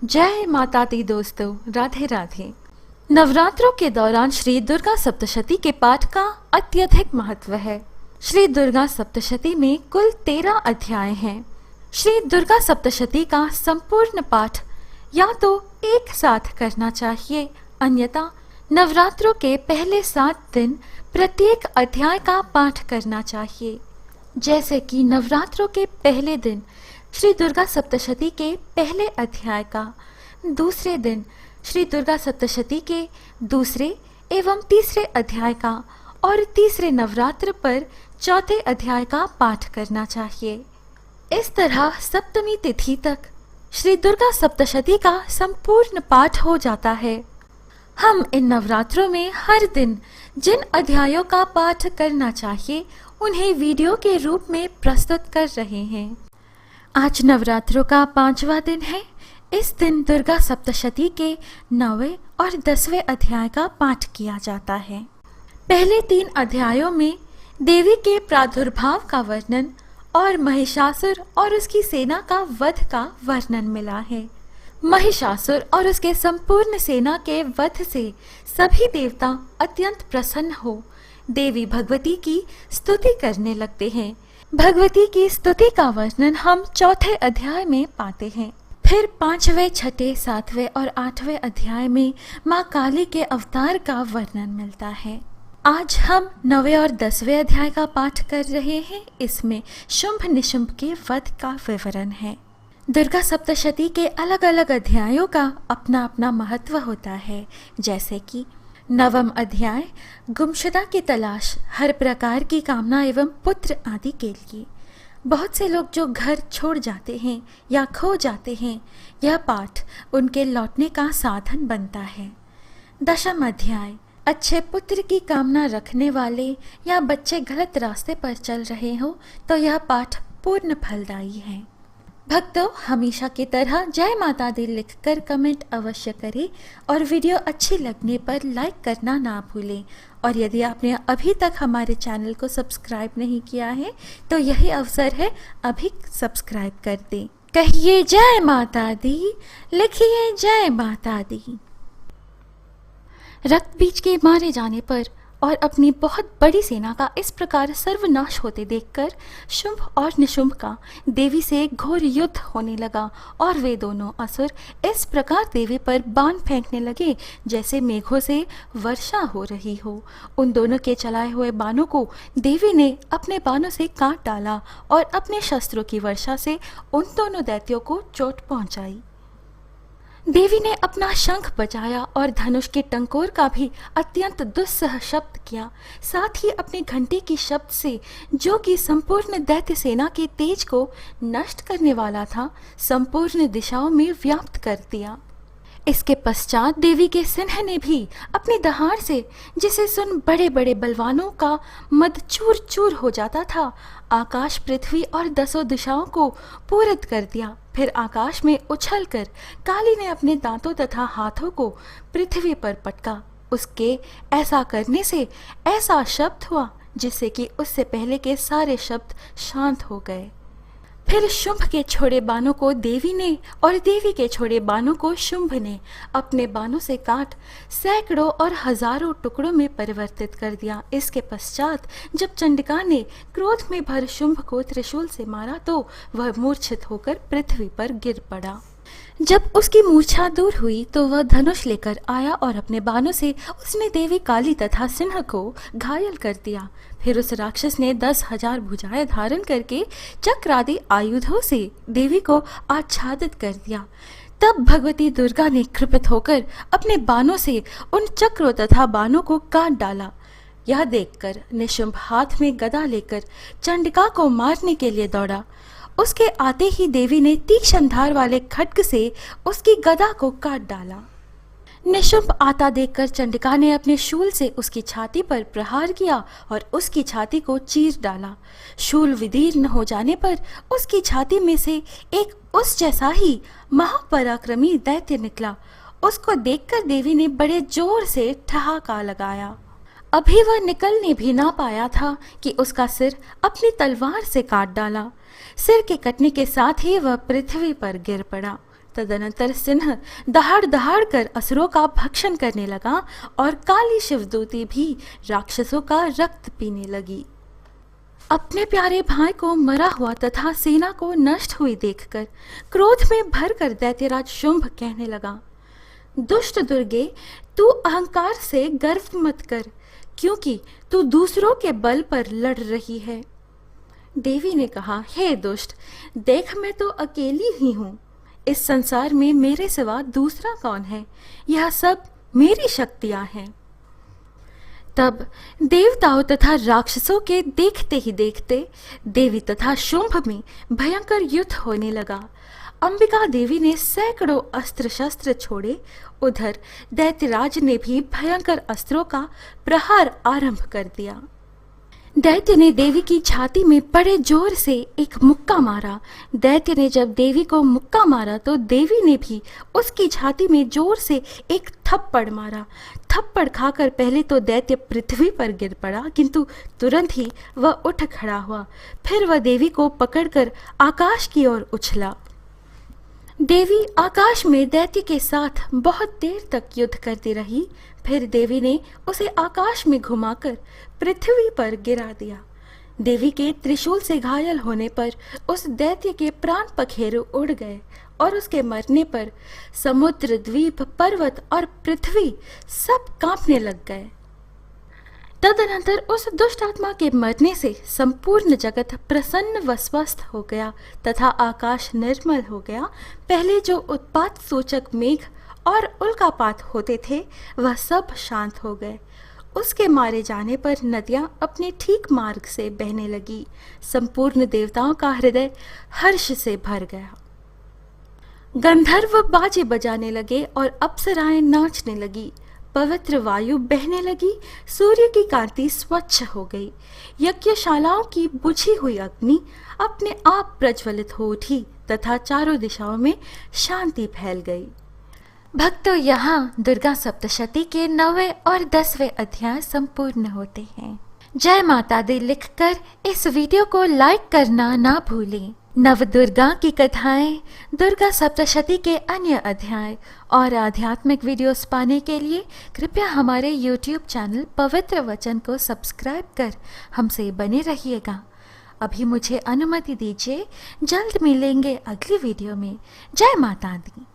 जय माता दी दोस्तों, राधे राधे। नवरात्रों के दौरान श्री दुर्गा सप्तशती के पाठ का अत्यधिक महत्व है। श्री दुर्गा सप्तशती में कुल 13 अध्याय हैं। श्री दुर्गा सप्तशती का संपूर्ण पाठ या तो एक साथ करना चाहिए, अन्यथा नवरात्रों के पहले 7 दिन प्रत्येक अध्याय का पाठ करना चाहिए। जैसे कि नवरात्रों के पहले दिन श्री दुर्गा सप्तशती के पहले अध्याय का, दूसरे दिन श्री दुर्गा सप्तशती के दूसरे एवं तीसरे अध्याय का और तीसरे नवरात्र पर चौथे अध्याय का पाठ करना चाहिए। इस तरह सप्तमी तिथि तक श्री दुर्गा सप्तशती का संपूर्ण पाठ हो जाता है। हम इन नवरात्रों में हर दिन जिन अध्यायों का पाठ करना चाहिए उन्हें वीडियो के रूप में प्रस्तुत कर रहे हैं। आज नवरात्रों का 5वां दिन है। इस दिन दुर्गा सप्तशती के 9वें और 10वें अध्याय का पाठ किया जाता है। पहले 3 अध्यायों में देवी के प्रादुर्भाव का वर्णन और महिषासुर और उसकी सेना का वध का वर्णन मिला है। महिषासुर और उसके संपूर्ण सेना के वध से सभी देवता अत्यंत प्रसन्न हो देवी भगवती की स्तुति करने लगते हैं। भगवती की स्तुति का वर्णन हम चौथे अध्याय में पाते हैं। फिर 5वें, 6ठे, 7वें और 8वें अध्याय में माँ काली के अवतार का वर्णन मिलता है। आज हम 9वें और 10वें अध्याय का पाठ कर रहे हैं। इसमें शुंभ निशुंभ के वध का विवरण है। दुर्गा सप्तशती के अलग अलग अध्यायों का अपना अपना महत्व होता है। जैसे कि 9वां अध्याय गुमशुदा की तलाश, हर प्रकार की कामना एवं पुत्र आदि के लिए। बहुत से लोग जो घर छोड़ जाते हैं या खो जाते हैं, यह पाठ उनके लौटने का साधन बनता है। 10वां अध्याय अच्छे पुत्र की कामना रखने वाले या बच्चे गलत रास्ते पर चल रहे हो तो यह पाठ पूर्ण फलदायी है। भक्तों, हमेशा की तरह जय माता दी लिखकर कमेंट अवश्य करें और वीडियो अच्छी लगने पर लाइक करना ना भूलें। और यदि आपने अभी तक हमारे चैनल को सब्सक्राइब नहीं किया है तो यही अवसर है, अभी सब्सक्राइब कर दें। कहिए जय माता दी, लिखिए जय माता दी। रक्त बीज के मारे जाने पर और अपनी बहुत बड़ी सेना का इस प्रकार सर्वनाश होते देखकर शुंभ और निशुंभ का देवी से घोर युद्ध होने लगा और वे दोनों असुर इस प्रकार देवी पर बाण फेंकने लगे जैसे मेघों से वर्षा हो रही हो। उन दोनों के चलाए हुए बाणों को देवी ने अपने बाणों से काट डाला और अपने शस्त्रों की वर्षा से उन दोनों दैत्यों को चोट पहुंचाई। देवी ने अपना शंख बजाया और धनुष के टंकोर का भी अत्यंत दुस्सह शब्द किया। साथ ही अपने घंटे की शब्द से, जो कि संपूर्ण दैत्य सेना के तेज को नष्ट करने वाला था, संपूर्ण दिशाओं में व्याप्त कर दिया। इसके पश्चात देवी के सिंह ने भी अपनी दहाड़ से, जिसे सुन बड़े बड़े बलवानों का मद चूर चूर हो जाता था, आकाश, पृथ्वी और 10 दिशाओं को पूरित कर दिया। फिर आकाश में उछलकर काली ने अपने दांतों तथा हाथों को पृथ्वी पर पटका। उसके ऐसा करने से ऐसा शब्द हुआ जिससे कि उससे पहले के सारे शब्द शांत हो गए। फिर शुंभ के छोड़े बाणों को देवी ने और देवी के छोड़े बाणों को शुंभ ने अपने बाणों से काट सैकड़ों और हजारों टुकड़ों में परिवर्तित कर दिया। इसके पश्चात जब चंडिका ने क्रोध में भर शुंभ को त्रिशूल से मारा तो वह मूर्छित होकर पृथ्वी पर गिर पड़ा। जब उसकी मूर्छा दूर हुई तो वह धनुष लेकर आया और अपने बाणों से उसने देवी काली तथा सिंह को घायल कर दिया। फिर उस राक्षस ने 10,000 भुजाएं धारण करके चक्र आदि आयुधों से देवी को आच्छादित कर दिया। तब भगवती दुर्गा ने कृपित होकर अपने बाणों से उन चक्रों तथा बाणों को काट डाला। यह देखकर निशुंभ हाथ में गदा लेकर चंडिका को मारने के लिए दौड़ा। उसके आते ही देवी ने तीक्ष्ण धार वाले खड्ग से उसकी गदा को काट डाला। निशुंभ आता देखकर चंडिका ने अपने शूल से उसकी छाती पर प्रहार किया और उसकी छाती को चीर डाला। शूल विदीर्ण हो जाने पर उसकी छाती में से एक उस जैसा ही महापराक्रमी दैत्य निकला। उसको देखकर देवी ने बड़े जोर से ठहाका लगाया। अभी वह निकलने भी ना पाया था कि उसका सिर अपनी तलवार से काट डाला। सिर के कटने के साथ ही वह पृथ्वी पर गिर पड़ा। तदनंतर सिंह दहाड़ दहाड़ कर असुरों का भक्षण करने लगा और काली शिवदूती भी राक्षसों का रक्त पीने लगी। अपने प्यारे भाई को मरा हुआ तथा सेना को नष्ट हुई देखकर क्रोध में भरकर दैत्यराज शुंभ कहने लगा, दुष्ट दुर्गे, तू अहंकार से गर्व मत कर, क्योंकि तू दूसरों के बल पर लड़ रही है। देवी ने कहा, हे दुष्ट, देख मैं तो अकेली ही हूँ। इस संसार में मेरे सिवा दूसरा कौन है? यह सब मेरी शक्तियां हैं। तब देवताओं तथा राक्षसों के देखते ही देखते देवी तथा शुंभ में भयंकर युद्ध होने लगा। अंबिका देवी ने सैकड़ों अस्त्र शस्त्र छोड़े, उधर दैत्यराज ने भी भयंकर अस्त्रों का प्रहार आरंभ कर दिया। दैत्य ने देवी की छाती में बड़े जोर से एक मुक्का मारा। दैत्य ने जब देवी को मुक्का मारा तो देवी ने भी उसकी छाती में जोर से एक थप्पड़ मारा। थप्पड़ खाकर पहले तो दैत्य पृथ्वी पर गिर पड़ा, किंतु तुरंत ही वह उठ खड़ा हुआ। फिर वह देवी को पकड़कर आकाश की ओर उछला। देवी आकाश में दैत्य के साथ बहुत देर तक युद्ध करती रही। फिर देवी ने उसे आकाश में घुमाकर पृथ्वी पर गिरा दिया। देवी के त्रिशूल से घायल होने पर उस दैत्य के प्राण पखेरु उड़ गए और उसके मरने पर समुद्र, द्वीप, पर्वत और पृथ्वी सब कांपने लग गए। तदनंतर उस दुष्ट आत्मा के मरने से संपूर्ण जगत प्रसन्न व स्वस्थ हो गया तथा आकाश निर्मल हो गया। पहले जो उत्पात सूचक मेघ और उल्कापात होते थे वह सब शांत हो गए। उसके मारे जाने पर नदियां अपने ठीक मार्ग से बहने लगी। संपूर्ण देवताओं का हृदय हर्ष से भर गया। गंधर्व बाजे बजाने लगे और अप्सराएं नाचने लगी। पवित्र वायु बहने लगी। सूर्य की कांति स्वच्छ हो गई। यज्ञशालाओं की बुझी हुई अग्नि अपने आप प्रज्वलित हो उठी तथा चारों दिशाओं में शांति फैल गई। भक्तों, यहाँ दुर्गा सप्तशती के 9वें और 10वें अध्याय संपूर्ण होते हैं। जय माता दी लिखकर इस वीडियो को लाइक करना ना भूलें। नव दुर्गा की कथाएं, दुर्गा सप्तशती के अन्य अध्याय और आध्यात्मिक वीडियोस पाने के लिए कृपया हमारे YouTube चैनल पवित्र वचन को सब्सक्राइब कर हमसे बने रहिएगा। अभी मुझे अनुमति दीजिए, जल्द मिलेंगे अगली वीडियो में। जय माता दी।